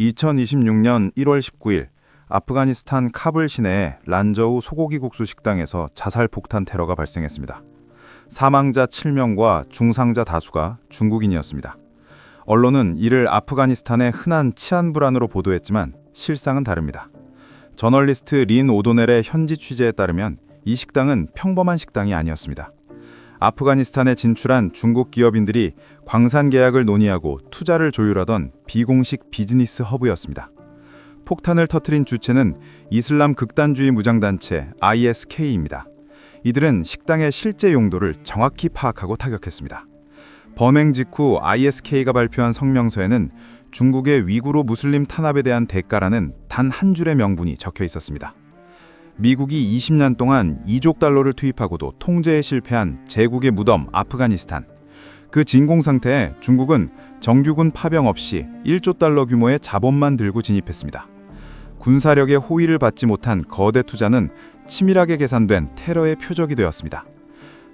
2026년 1월 19일 아프가니스탄 카불 시내의 란저우 소고기 국수 식당에서 자살 폭탄 테러가 발생했습니다. 사망자 7명과 중상자 다수가 중국인이었습니다. 언론은 이를 아프가니스탄의 흔한 치안 불안으로 보도했지만 실상은 다릅니다. 저널리스트 린 오도넬의 현지 취재에 따르면 이 식당은 평범한 식당이 아니었습니다. 아프가니스탄에 진출한 중국 기업인들이 광산 계약을 논의하고 투자를 조율하던 비공식 비즈니스 허브였습니다. 폭탄을 터뜨린 주체는 이슬람 극단주의 무장단체 ISK입니다. 이들은 식당의 실제 용도를 정확히 파악하고 타격했습니다. 범행 직후 ISK가 발표한 성명서에는 중국의 위구르 무슬림 탄압에 대한 대가라는 단 한 줄의 명분이 적혀 있었습니다. 미국이 20년 동안 2조 달러를 투입하고도 통제에 실패한 제국의 무덤 아프가니스탄. 그 진공 상태에 중국은 정규군 파병 없이 1조 달러 규모의 자본만 들고 진입했습니다. 군사력의 호의를 받지 못한 거대 투자는 치밀하게 계산된 테러의 표적이 되었습니다.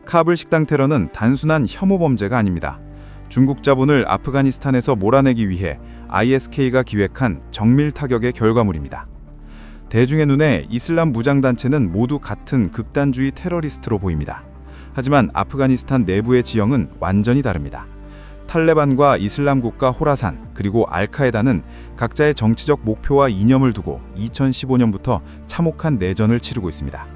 카불 식당 테러는 단순한 혐오 범죄가 아닙니다. 중국 자본을 아프가니스탄에서 몰아내기 위해 ISK가 기획한 정밀 타격의 결과물입니다. 대중의 눈에 이슬람 무장단체는 모두 같은 극단주의 테러리스트로 보입니다. 하지만 아프가니스탄 내부의 지형은 완전히 다릅니다. 탈레반과 이슬람 국가 호라산 그리고 알카에다는 각자의 정치적 목표와 이념을 두고 2015년부터 참혹한 내전을 치르고 있습니다.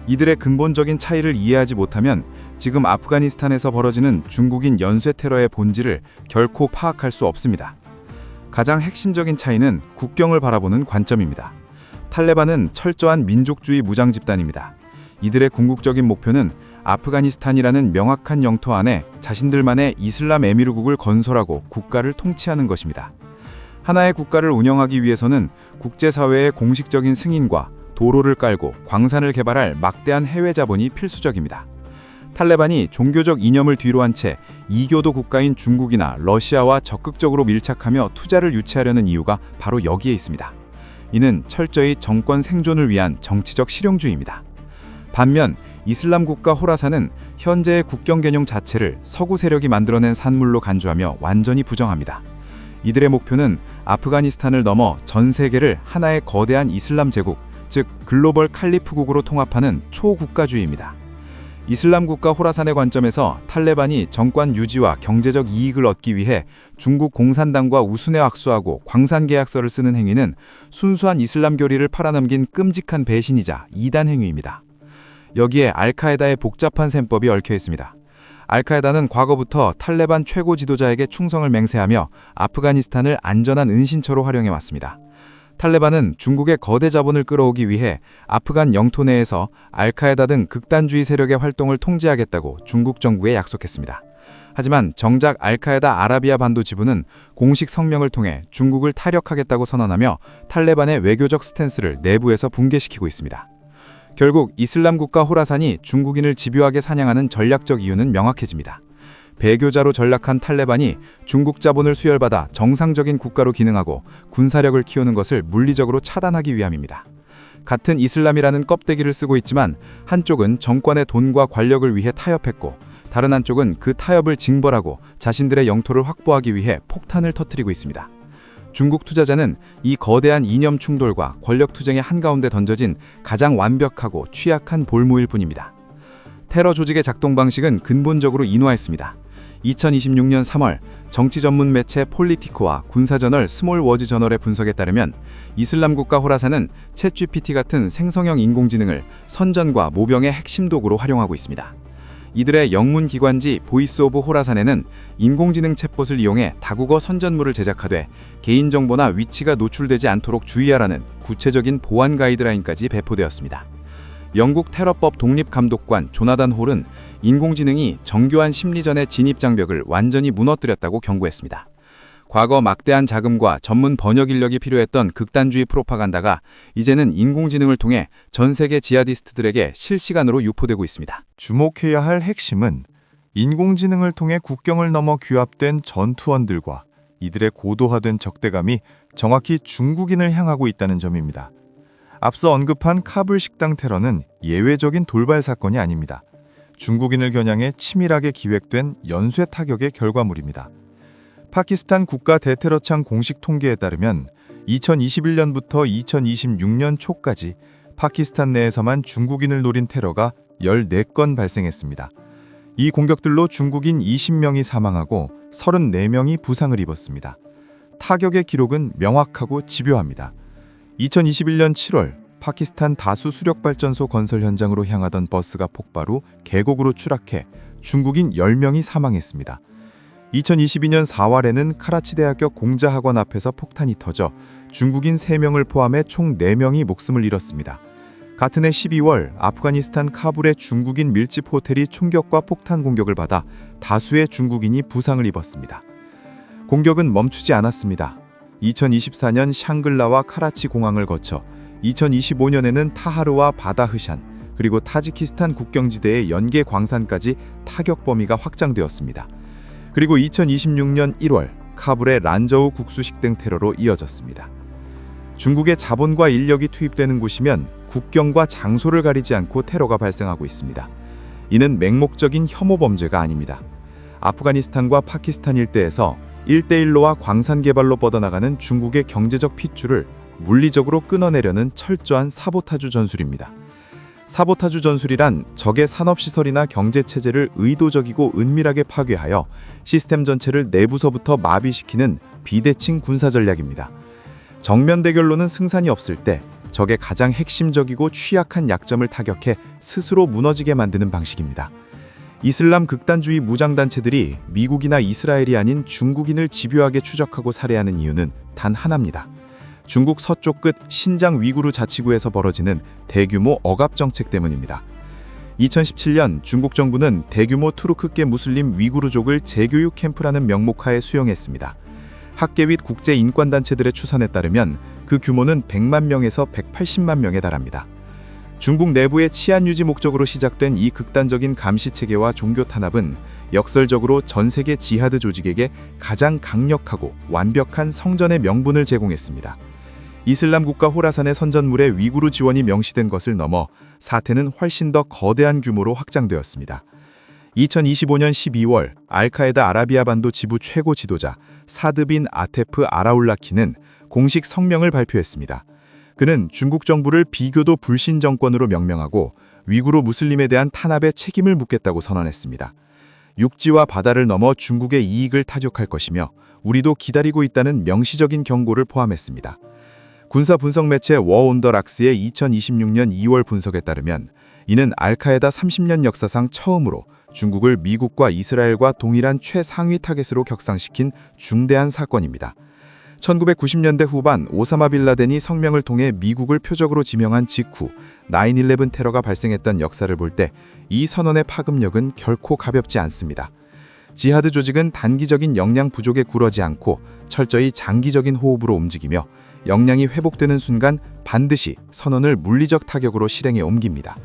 이들의 근본적인 차이를 이해하지 못하면 지금 아프가니스탄에서 벌어지는 중국인 연쇄 테러의 본질을 결코 파악할 수 없습니다. 가장 핵심적인 차이는 국경을 바라보는 관점입니다. 탈레반은 철저한 민족주의 무장 집단입니다. 이들의 궁극적인 목표는 아프가니스탄이라는 명확한 영토 안에 자신들만의 이슬람 에미르국을 건설하고 국가를 통치하는 것입니다. 하나의 국가를 운영하기 위해서는 국제사회의 공식적인 승인과 도로를 깔고 광산을 개발할 막대한 해외 자본이 필수적입니다. 탈레반이 종교적 이념을 뒤로 한 채 이교도 국가인 중국이나 러시아와 적극적으로 밀착하며 투자를 유치하려는 이유가 바로 여기에 있습니다. 이는 철저히 정권 생존을 위한 정치적 실용주의입니다. 반면 이슬람 국가 호라산은 현재의 국경 개념 자체를 서구 세력이 만들어낸 산물로 간주하며 완전히 부정합니다. 이들의 목표는 아프가니스탄을 넘어 전 세계를 하나의 거대한 이슬람 제국, 즉 글로벌 칼리프국으로 통합하는 초국가주의입니다. 이슬람 국가 호라산의 관점에서 탈레반이 정권 유지와 경제적 이익을 얻기 위해 중국 공산당과 우순에 악수하고 광산 계약서를 쓰는 행위는 순수한 이슬람 교리를 팔아넘긴 끔찍한 배신이자 이단 행위입니다. 여기에 알카에다의 복잡한 셈법이 얽혀 있습니다. 알카에다는 과거부터 탈레반 최고 지도자에게 충성을 맹세하며 아프가니스탄을 안전한 은신처로 활용해왔습니다. 탈레반은 중국의 거대 자본을 끌어오기 위해 아프간 영토 내에서 알카에다 등 극단주의 세력의 활동을 통제하겠다고 중국 정부에 약속했습니다. 하지만 정작 알카에다 아라비아 반도 지부는 공식 성명을 통해 중국을 타력하겠다고 선언하며 탈레반의 외교적 스탠스를 내부에서 붕괴시키고 있습니다. 결국 이슬람 국가 호라산이 중국인을 집요하게 사냥하는 전략적 이유는 명확해집니다. 배교자로 전락한 탈레반이 중국 자본을 수혈받아 정상적인 국가로 기능하고 군사력을 키우는 것을 물리적으로 차단하기 위함입니다. 같은 이슬람이라는 껍데기를 쓰고 있지만 한쪽은 정권의 돈과 관력을 위해 타협했고 다른 한쪽은 그 타협을 징벌하고 자신들의 영토를 확보하기 위해 폭탄을 터뜨리고 있습니다. 중국 투자자는 이 거대한 이념 충돌과 권력 투쟁의 한가운데 던져진 가장 완벽하고 취약한 볼모일 뿐입니다. 테러 조직의 작동 방식은 근본적으로 인화했습니다. 2026년 3월 정치 전문 매체 폴리티코와 군사저널 스몰워즈 저널의 분석에 따르면 이슬람 국가 호라산은 챗GPT 같은 생성형 인공지능을 선전과 모병의 핵심 도구로 활용하고 있습니다. 이들의 영문 기관지 보이스 오브 호라산에는 인공지능 챗봇을 이용해 다국어 선전물을 제작하되 개인정보나 위치가 노출되지 않도록 주의하라는 구체적인 보안 가이드라인까지 배포되었습니다. 영국 테러법 독립감독관 조나단 홀은 인공지능이 정교한 심리전의 진입 장벽을 완전히 무너뜨렸다고 경고했습니다. 과거 막대한 자금과 전문 번역 인력이 필요했던 극단주의 프로파간다가 이제는 인공지능을 통해 전 세계 지하디스트들에게 실시간으로 유포되고 있습니다. 주목해야 할 핵심은 인공지능을 통해 국경을 넘어 규합된 전투원들과 이들의 고도화된 적대감이 정확히 중국인을 향하고 있다는 점입니다. 앞서 언급한 카불 식당 테러는 예외적인 돌발 사건이 아닙니다. 중국인을 겨냥해 치밀하게 기획된 연쇄 타격의 결과물입니다. 파키스탄 국가 대테러청 공식 통계에 따르면 2021년부터 2026년 초까지 파키스탄 내에서만 중국인을 노린 테러가 14건 발생했습니다. 이 공격들로 중국인 20명이 사망하고 34명이 부상을 입었습니다. 타격의 기록은 명확하고 집요합니다. 2021년 7월 파키스탄 다수 수력발전소 건설 현장으로 향하던 버스가 폭발 후 계곡으로 추락해 중국인 10명이 사망했습니다. 2022년 4월에는 카라치 대학교 공자학원 앞에서 폭탄이 터져 중국인 3명을 포함해 총 4명이 목숨을 잃었습니다. 같은 해 12월 아프가니스탄 카불의 중국인 밀집 호텔이 총격과 폭탄 공격을 받아 다수의 중국인이 부상을 입었습니다. 공격은 멈추지 않았습니다. 2024년 샹글라와 카라치 공항을 거쳐 2025년에는 타하르와 바다흐샨 그리고 타지키스탄 국경지대의 연계 광산까지 타격 범위가 확장되었습니다. 그리고 2026년 1월 카불의 란저우 국수식 등 테러로 이어졌습니다. 중국의 자본과 인력이 투입되는 곳이면 국경과 장소를 가리지 않고 테러가 발생하고 있습니다. 이는 맹목적인 혐오 범죄가 아닙니다. 아프가니스탄과 파키스탄 일대에서 1대1로와 광산 개발로 뻗어나가는 중국의 경제적 핏줄을 물리적으로 끊어내려는 철저한 사보타주 전술입니다. 사보타주 전술이란 적의 산업시설이나 경제체제를 의도적이고 은밀하게 파괴하여 시스템 전체를 내부서부터 마비시키는 비대칭 군사 전략입니다. 정면 대결로는 승산이 없을 때 적의 가장 핵심적이고 취약한 약점을 타격해 스스로 무너지게 만드는 방식입니다. 이슬람 극단주의 무장단체들이 미국이나 이스라엘이 아닌 중국인을 집요하게 추적하고 살해하는 이유는 단 하나입니다. 중국 서쪽 끝 신장 위구르 자치구에서 벌어지는 대규모 억압 정책 때문입니다. 2017년 중국 정부는 대규모 투르크계 무슬림 위구르족을 재교육 캠프라는 명목하에 수용했습니다. 학계 및 국제 인권단체들의 추산에 따르면 그 규모는 100만 명에서 180만 명에 달합니다. 중국 내부의 치안 유지 목적으로 시작된 이 극단적인 감시 체계와 종교 탄압은 역설적으로 전 세계 지하드 조직에게 가장 강력하고 완벽한 성전의 명분을 제공했습니다. 이슬람 국가 호라산의 선전물에 위구르 지원이 명시된 것을 넘어 사태는 훨씬 더 거대한 규모로 확장되었습니다. 2025년 12월 알카에다 아라비아 반도 지부 최고 지도자 사드 빈 아테프 아라울라키는 공식 성명을 발표했습니다. 그는 중국 정부를 비교도 불신 정권으로 명명하고 위구르 무슬림에 대한 탄압에 책임을 묻겠다고 선언했습니다. 육지와 바다를 넘어 중국의 이익을 타격할 것이며 우리도 기다리고 있다는 명시적인 경고를 포함했습니다. 군사 분석 매체 워 온 더 락스의 2026년 2월 분석에 따르면 이는 알카에다 30년 역사상 처음으로 중국을 미국과 이스라엘과 동일한 최상위 타겟으로 격상시킨 중대한 사건입니다. 1990년대 후반 오사마 빌라덴이 성명을 통해 미국을 표적으로 지명한 직후 9/11 테러가 발생했던 역사를 볼 때 이 선언의 파급력은 결코 가볍지 않습니다. 지하드 조직은 단기적인 역량 부족에 굴하지 않고 철저히 장기적인 호흡으로 움직이며 역량이 회복되는 순간 반드시 선언을 물리적 타격으로 실행에 옮깁니다.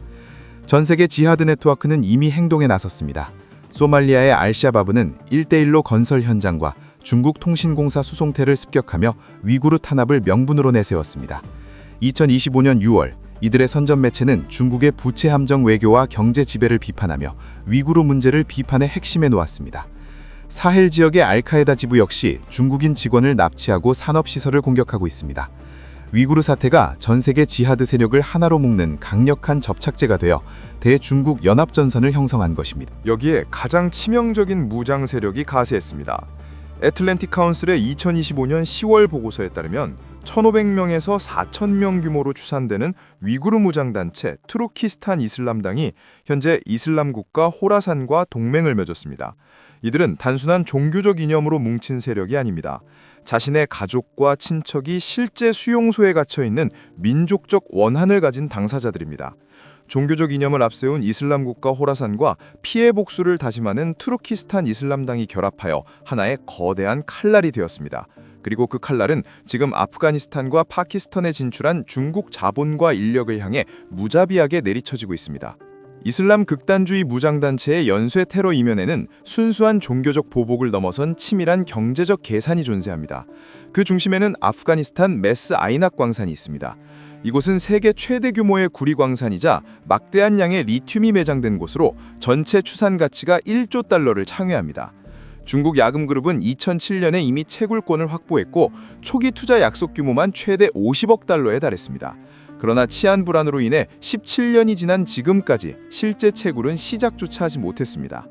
전 세계 지하드 네트워크는 이미 행동에 나섰습니다. 소말리아의 알샤바브는 1대1로 건설 현장과 중국 통신공사 수송태를 습격하며 위구르 탄압을 명분으로 내세웠습니다. 2025년 6월 이들의 선전 매체는 중국의 부채 함정 외교와 경제 지배를 비판하며 위구르 문제를 비판의 핵심에 놓았습니다. 사헬 지역의 알카에다 지부 역시 중국인 직원을 납치하고 산업시설을 공격하고 있습니다. 위구르 사태가 전 세계 지하드 세력을 하나로 묶는 강력한 접착제가 되어 대중국 연합전선을 형성한 것입니다. 여기에 가장 치명적인 무장 세력이 가세했습니다. 애틀랜틱 카운슬의 2025년 10월 보고서에 따르면 1,500명에서 4,000명 규모로 추산되는 위구르 무장단체 투르키스탄 이슬람당이 현재 이슬람 국가 호라산과 동맹을 맺었습니다. 이들은 단순한 종교적 이념으로 뭉친 세력이 아닙니다. 자신의 가족과 친척이 실제 수용소에 갇혀 있는 민족적 원한을 가진 당사자들입니다. 종교적 이념을 앞세운 이슬람 국가 호라산과 피해 복수를 다짐하는 투르키스탄 이슬람당이 결합하여 하나의 거대한 칼날이 되었습니다. 그리고 그 칼날은 지금 아프가니스탄과 파키스탄에 진출한 중국 자본과 인력을 향해 무자비하게 내리쳐지고 있습니다. 이슬람 극단주의 무장단체의 연쇄 테러 이면에는 순수한 종교적 보복을 넘어선 치밀한 경제적 계산이 존재합니다. 그 중심에는 아프가니스탄 메스 아이낙 광산이 있습니다. 이곳은 세계 최대 규모의 구리 광산이자 막대한 양의 리튬이 매장된 곳으로 전체 추산 가치가 1조 달러를 창회합니다. 중국 야금그룹은 2007년에 이미 채굴권을 확보했고 초기 투자 약속 규모만 최대 50억 달러에 달했습니다. 그러나 치안 불안으로 인해 17년이 지난 지금까지 실제 채굴은 시작조차 하지 못했습니다.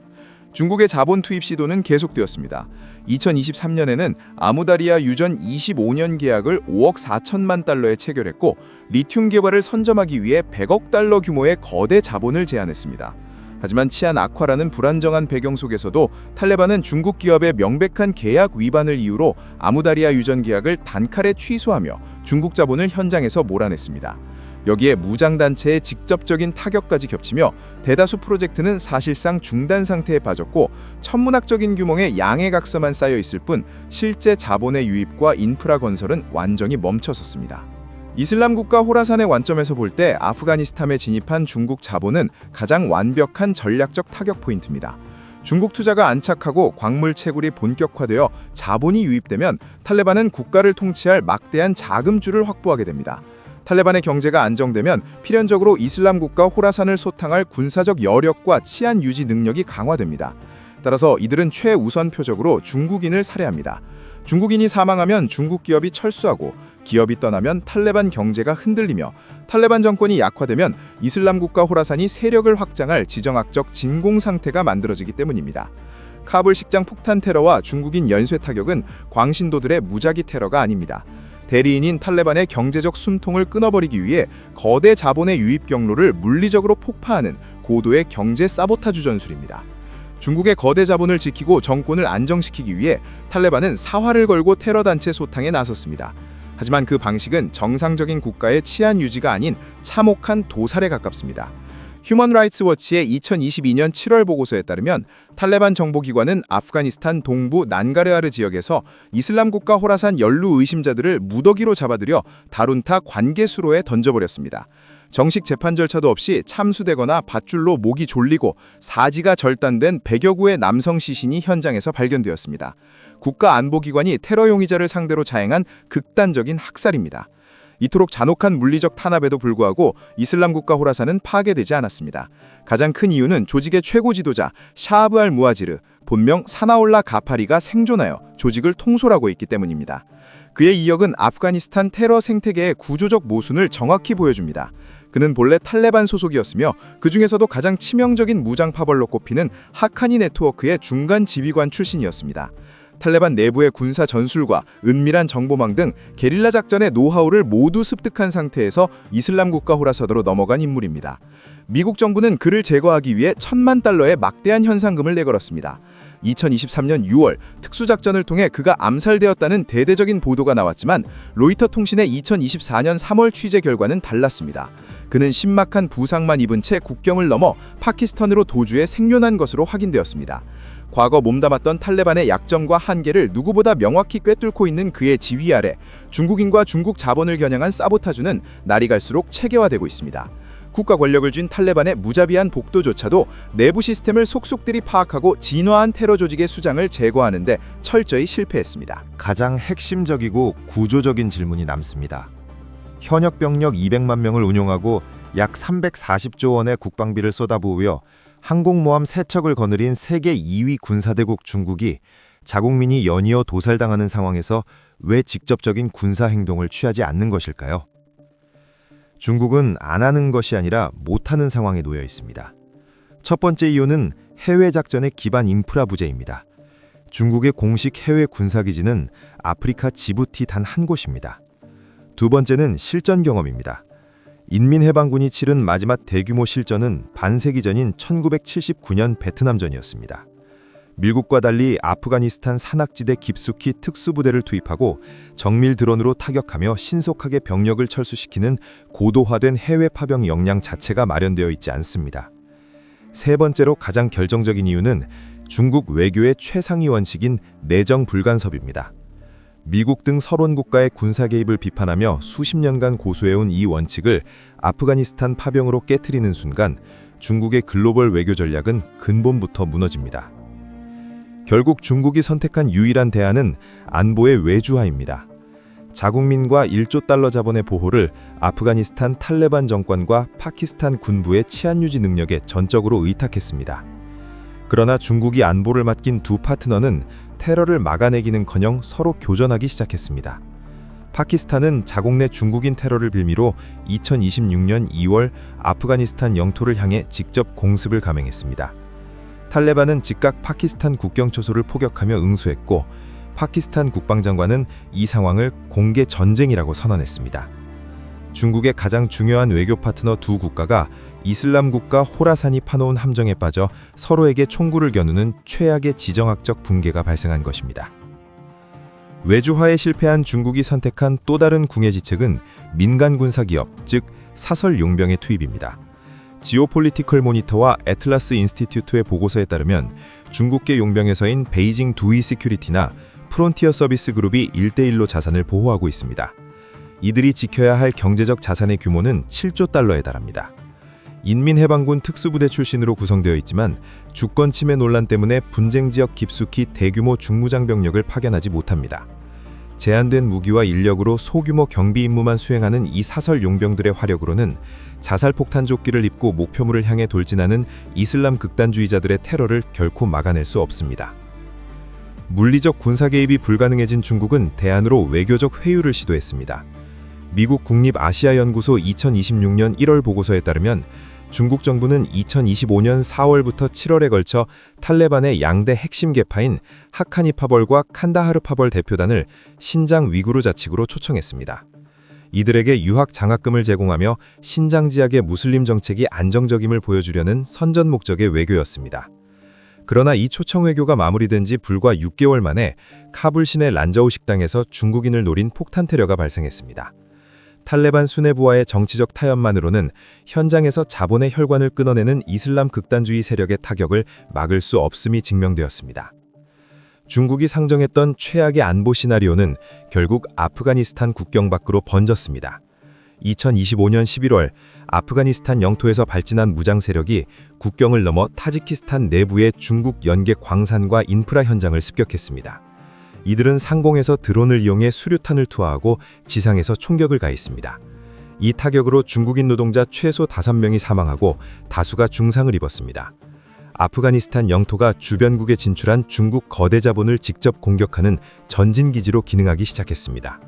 중국의 자본 투입 시도는 계속되었습니다. 2023년에는 아무다리아 유전 25년 계약을 5억 4천만 달러에 체결했고 리튬 개발을 선점하기 위해 100억 달러 규모의 거대 자본을 제안했습니다. 하지만 치안 악화라는 불안정한 배경 속에서도 탈레반은 중국 기업의 명백한 계약 위반을 이유로 아무다리아 유전 계약을 단칼에 취소하며 중국 자본을 현장에서 몰아냈습니다. 여기에 무장단체의 직접적인 타격까지 겹치며 대다수 프로젝트는 사실상 중단 상태에 빠졌고 천문학적인 규모의 양해각서만 쌓여 있을 뿐 실제 자본의 유입과 인프라 건설은 완전히 멈춰섰습니다. 이슬람 국가 호라산의 관점에서 볼 때 아프가니스탄에 진입한 중국 자본은 가장 완벽한 전략적 타격 포인트입니다. 중국 투자가 안착하고 광물 채굴이 본격화되어 자본이 유입되면 탈레반은 국가를 통치할 막대한 자금줄을 확보하게 됩니다. 탈레반의 경제가 안정되면 필연적으로 이슬람 국가 호라산을 소탕할 군사적 여력과 치안 유지 능력이 강화됩니다. 따라서 이들은 최우선 표적으로 중국인을 살해합니다. 중국인이 사망하면 중국 기업이 철수하고 기업이 떠나면 탈레반 경제가 흔들리며 탈레반 정권이 약화되면 이슬람 국가 호라산이 세력을 확장할 지정학적 진공 상태가 만들어지기 때문입니다. 카불 식장 폭탄 테러와 중국인 연쇄 타격은 광신도들의 무작위 테러가 아닙니다. 대리인인 탈레반의 경제적 숨통을 끊어버리기 위해 거대 자본의 유입 경로를 물리적으로 폭파하는 고도의 경제 사보타주 전술입니다. 중국의 거대 자본을 지키고 정권을 안정시키기 위해 탈레반은 사활을 걸고 테러 단체 소탕에 나섰습니다. 하지만 그 방식은 정상적인 국가의 치안 유지가 아닌 참혹한 도살에 가깝습니다. 휴먼 라이츠 워치의 2022년 7월 보고서에 따르면 탈레반 정보기관은 아프가니스탄 동부 난가르하르 지역에서 이슬람 국가 호라산 연루 의심자들을 무더기로 잡아들여 다룬타 관계수로에 던져버렸습니다. 정식 재판 절차도 없이 참수되거나 밧줄로 목이 졸리고 사지가 절단된 100여 구의 남성 시신이 현장에서 발견되었습니다. 국가안보기관이 테러 용의자를 상대로 자행한 극단적인 학살입니다. 이토록 잔혹한 물리적 탄압에도 불구하고 이슬람 국가 호라산은 파괴되지 않았습니다. 가장 큰 이유는 조직의 최고 지도자 샤하브 알 무아지르, 본명 사나올라 가파리가 생존하여 조직을 통솔하고 있기 때문입니다. 그의 이력은 아프가니스탄 테러 생태계의 구조적 모순을 정확히 보여줍니다. 그는 본래 탈레반 소속이었으며 그 중에서도 가장 치명적인 무장 파벌로 꼽히는 하카니 네트워크의 중간 지휘관 출신이었습니다. 탈레반 내부의 군사 전술과 은밀한 정보망 등 게릴라 작전의 노하우를 모두 습득한 상태에서 이슬람 국가 호라산으로 넘어간 인물입니다. 미국 정부는 그를 제거하기 위해 1,000만 달러의 막대한 현상금을 내걸었습니다. 2023년 6월 특수작전을 통해 그가 암살되었다는 대대적인 보도가 나왔지만 로이터 통신의 2024년 3월 취재 결과는 달랐습니다. 그는 심막한 부상만 입은 채 국경을 넘어 파키스탄으로 도주해 생존한 것으로 확인되었습니다. 과거 몸담았던 탈레반의 약점과 한계를 누구보다 명확히 꿰뚫고 있는 그의 지휘 아래 중국인과 중국 자본을 겨냥한 사보타주는 날이 갈수록 체계화되고 있습니다. 국가 권력을 쥔 탈레반의 무자비한 복도조차도 내부 시스템을 속속들이 파악하고 진화한 테러 조직의 수장을 제거하는 데 철저히 실패했습니다. 가장 핵심적이고 구조적인 질문이 남습니다. 현역 병력 200만 명을 운용하고 약 340조 원의 국방비를 쏟아부으며 항공모함 3척을 거느린 세계 2위 군사대국 중국이 자국민이 연이어 도살당하는 상황에서 왜 직접적인 군사 행동을 취하지 않는 것일까요? 중국은 안 하는 것이 아니라 못하는 상황에 놓여 있습니다. 첫 번째 이유는 해외 작전의 기반 인프라 부재입니다. 중국의 공식 해외 군사기지는 아프리카 지부티 단 한 곳입니다. 두 번째는 실전 경험입니다. 인민해방군이 치른 마지막 대규모 실전은 반세기 전인 1979년 베트남전이었습니다. 미국과 달리 아프가니스탄 산악지대 깊숙이 특수부대를 투입하고 정밀 드론으로 타격하며 신속하게 병력을 철수시키는 고도화된 해외 파병 역량 자체가 마련되어 있지 않습니다. 세 번째로 가장 결정적인 이유는 중국 외교의 최상위 원칙인 내정 불간섭입니다. 미국 등 서론 국가의 군사 개입을 비판하며 수십 년간 고수해온 이 원칙을 아프가니스탄 파병으로 깨트리는 순간 중국의 글로벌 외교 전략은 근본부터 무너집니다. 결국 중국이 선택한 유일한 대안은 안보의 외주화입니다. 자국민과 1조 달러 자본의 보호를 아프가니스탄 탈레반 정권과 파키스탄 군부의 치안 유지 능력에 전적으로 의탁했습니다. 그러나 중국이 안보를 맡긴 두 파트너는 테러를 막아내기는커녕 서로 교전하기 시작했습니다. 파키스탄은 자국 내 중국인 테러를 빌미로 2026년 2월 아프가니스탄 영토를 향해 직접 공습을 감행했습니다. 탈레반은 즉각 파키스탄 국경 초소를 포격하며 응수했고, 파키스탄 국방장관은 이 상황을 공개 전쟁이라고 선언했습니다. 중국의 가장 중요한 외교 파트너 두 국가가 이슬람 국가 호라산이 파놓은 함정에 빠져 서로에게 총구를 겨누는 최악의 지정학적 붕괴가 발생한 것입니다. 외주화에 실패한 중국이 선택한 또 다른 궁예지책은 민간 군사기업, 즉 사설 용병의 투입입니다. 지오폴리티컬 모니터와 애틀라스 인스티튜트의 보고서에 따르면 중국계 용병에서인 베이징 두이 시큐리티나 프론티어 서비스 그룹이 1대1로 자산을 보호하고 있습니다. 이들이 지켜야 할 경제적 자산의 규모는 7조 달러에 달합니다. 인민해방군 특수부대 출신으로 구성되어 있지만 주권 침해 논란 때문에 분쟁 지역 깊숙이 대규모 중무장 병력을 파견하지 못합니다. 제한된 무기와 인력으로 소규모 경비 임무만 수행하는 이 사설 용병들의 화력으로는 자살폭탄 조끼를 입고 목표물을 향해 돌진하는 이슬람 극단주의자들의 테러를 결코 막아낼 수 없습니다. 물리적 군사 개입이 불가능해진 중국은 대안으로 외교적 회유를 시도했습니다. 미국 국립아시아연구소 2026년 1월 보고서에 따르면 중국 정부는 2025년 4월부터 7월에 걸쳐 탈레반의 양대 핵심 계파인 하카니 파벌과 칸다하르 파벌 대표단을 신장 위구르 자치구로 초청했습니다. 이들에게 유학 장학금을 제공하며 신장 지역의 무슬림 정책이 안정적임을 보여주려는 선전 목적의 외교였습니다. 그러나 이 초청 외교가 마무리된 지 불과 6개월 만에 카불 시내 란저우 식당에서 중국인을 노린 폭탄 테러가 발생했습니다. 탈레반 수뇌부와의 정치적 타협만으로는 현장에서 자본의 혈관을 끊어내는 이슬람 극단주의 세력의 타격을 막을 수 없음이 증명되었습니다. 중국이 상정했던 최악의 안보 시나리오는 결국 아프가니스탄 국경 밖으로 번졌습니다. 2025년 11월 아프가니스탄 영토에서 발진한 무장 세력이 국경을 넘어 타지키스탄 내부의 중국 연계 광산과 인프라 현장을 습격했습니다. 이들은 상공에서 드론을 이용해 수류탄을 투하하고 지상에서 총격을 가했습니다. 이 타격으로 중국인 노동자 최소 5명이 사망하고 다수가 중상을 입었습니다. 아프가니스탄 영토가 주변국에 진출한 중국 거대 자본을 직접 공격하는 전진기지로 기능하기 시작했습니다.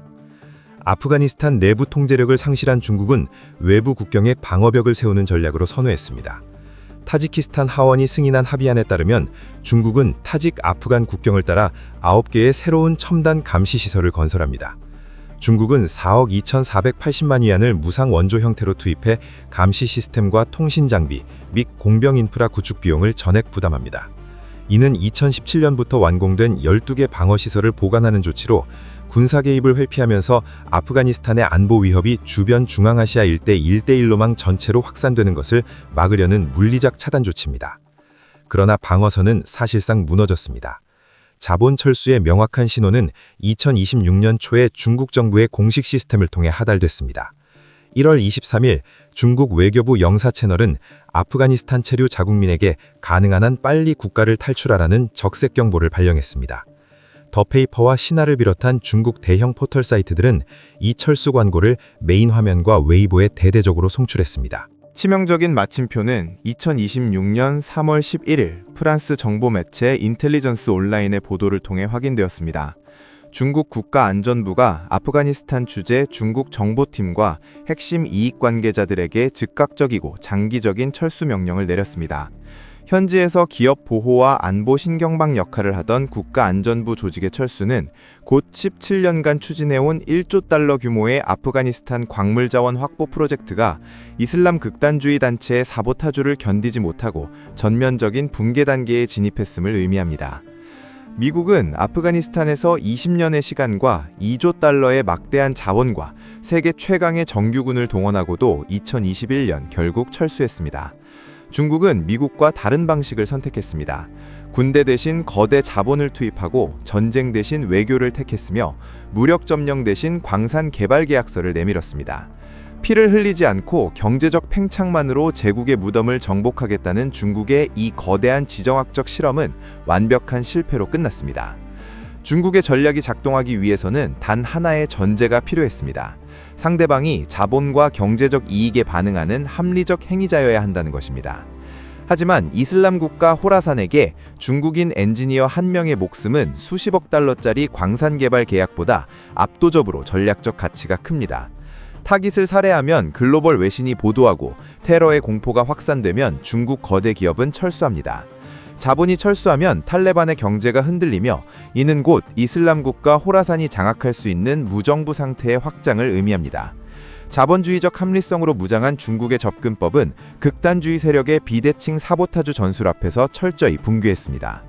아프가니스탄 내부 통제력을 상실한 중국은 외부 국경에 방어벽을 세우는 전략으로 선회했습니다. 타지키스탄 하원이 승인한 합의안에 따르면 중국은 타직 아프간 국경을 따라 9개의 새로운 첨단 감시 시설을 건설합니다. 중국은 4억 2,480만 위안을 무상 원조 형태로 투입해 감시 시스템과 통신 장비 및 공병 인프라 구축 비용을 전액 부담합니다. 이는 2017년부터 완공된 12개 방어시설을 보관하는 조치로 군사 개입을 회피하면서 아프가니스탄의 안보 위협이 주변 중앙아시아 일대 1대1로망 전체로 확산되는 것을 막으려는 물리적 차단 조치입니다. 그러나 방어선은 사실상 무너졌습니다. 자본 철수의 명확한 신호는 2026년 초에 중국 정부의 공식 시스템을 통해 하달됐습니다. 1월 23일 중국 외교부 영사 채널은 아프가니스탄 체류 자국민에게 가능한 한 빨리 국가를 탈출하라는 적색 경보를 발령했습니다. 더페이퍼와 신화를 비롯한 중국 대형 포털 사이트들은 이 철수 광고를 메인 화면과 웨이보에 대대적으로 송출했습니다. 치명적인 마침표는 2026년 3월 11일 프랑스 정보 매체 인텔리전스 온라인의 보도를 통해 확인되었습니다. 중국 국가안전부가 아프가니스탄 주재 중국 정보팀과 핵심 이익관계자들에게 즉각적이고 장기적인 철수 명령을 내렸습니다. 현지에서 기업 보호와 안보 신경방 역할을 하던 국가안전부 조직의 철수는 곧 17년간 추진해온 1조 달러 규모의 아프가니스탄 광물자원 확보 프로젝트가 이슬람 극단주의 단체의 사보타주를 견디지 못하고 전면적인 붕괴 단계에 진입했음을 의미합니다. 미국은 아프가니스탄에서 20년의 시간과 2조 달러의 막대한 자원과 세계 최강의 정규군을 동원하고도 2021년 결국 철수했습니다. 중국은 미국과 다른 방식을 선택했습니다. 군대 대신 거대 자본을 투입하고 전쟁 대신 외교를 택했으며 무력 점령 대신 광산 개발 계약서를 내밀었습니다. 피를 흘리지 않고 경제적 팽창만으로 제국의 무덤을 정복하겠다는 중국의 이 거대한 지정학적 실험은 완벽한 실패로 끝났습니다. 중국의 전략이 작동하기 위해서는 단 하나의 전제가 필요했습니다. 상대방이 자본과 경제적 이익에 반응하는 합리적 행위자여야 한다는 것입니다. 하지만 이슬람 국가 호라산에게 중국인 엔지니어 한 명의 목숨은 수십억 달러짜리 광산 개발 계약보다 압도적으로 전략적 가치가 큽니다. 타깃을 살해하면 글로벌 외신이 보도하고 테러의 공포가 확산되면 중국 거대 기업은 철수합니다. 자본이 철수하면 탈레반의 경제가 흔들리며 이는 곧 이슬람 국가 호라산이 장악할 수 있는 무정부 상태의 확장을 의미합니다. 자본주의적 합리성으로 무장한 중국의 접근법은 극단주의 세력의 비대칭 사보타주 전술 앞에서 철저히 붕괴했습니다.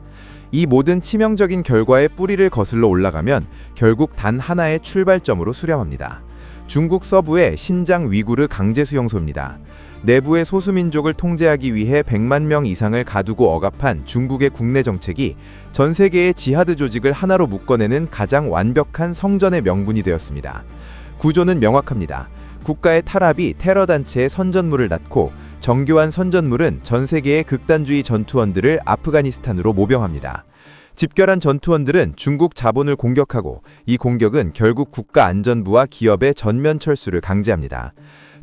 이 모든 치명적인 결과의 뿌리를 거슬러 올라가면 결국 단 하나의 출발점으로 수렴합니다. 중국 서부의 신장 위구르 강제 수용소입니다. 내부의 소수민족을 통제하기 위해 100만 명 이상을 가두고 억압한 중국의 국내 정책이 전 세계의 지하드 조직을 하나로 묶어내는 가장 완벽한 성전의 명분이 되었습니다. 구조는 명확합니다. 국가의 탈압이 테러 단체의 선전물을 낳고 정교한 선전물은 전 세계의 극단주의 전투원들을 아프가니스탄으로 모병합니다. 집결한 전투원들은 중국 자본을 공격하고 이 공격은 결국 국가안전부와 기업의 전면 철수를 강제합니다.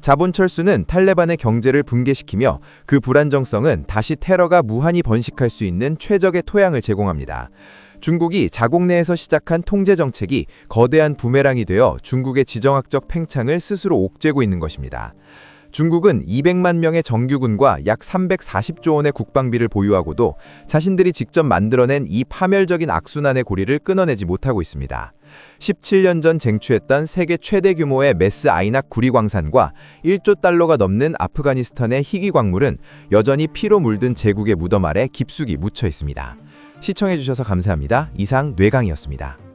자본 철수는 탈레반의 경제를 붕괴시키며 그 불안정성은 다시 테러가 무한히 번식할 수 있는 최적의 토양을 제공합니다. 중국이 자국 내에서 시작한 통제 정책이 거대한 부메랑이 되어 중국의 지정학적 팽창을 스스로 옥죄고 있는 것입니다. 중국은 200만 명의 정규군과 약 340조 원의 국방비를 보유하고도 자신들이 직접 만들어낸 이 파멸적인 악순환의 고리를 끊어내지 못하고 있습니다. 17년 전 쟁취했던 세계 최대 규모의 메스 아이낙 구리광산과 1조 달러가 넘는 아프가니스탄의 희귀 광물은 여전히 피로 물든 제국의 무덤 아래 깊숙이 묻혀 있습니다. 시청해주셔서 감사합니다. 이상 뇌강이었습니다.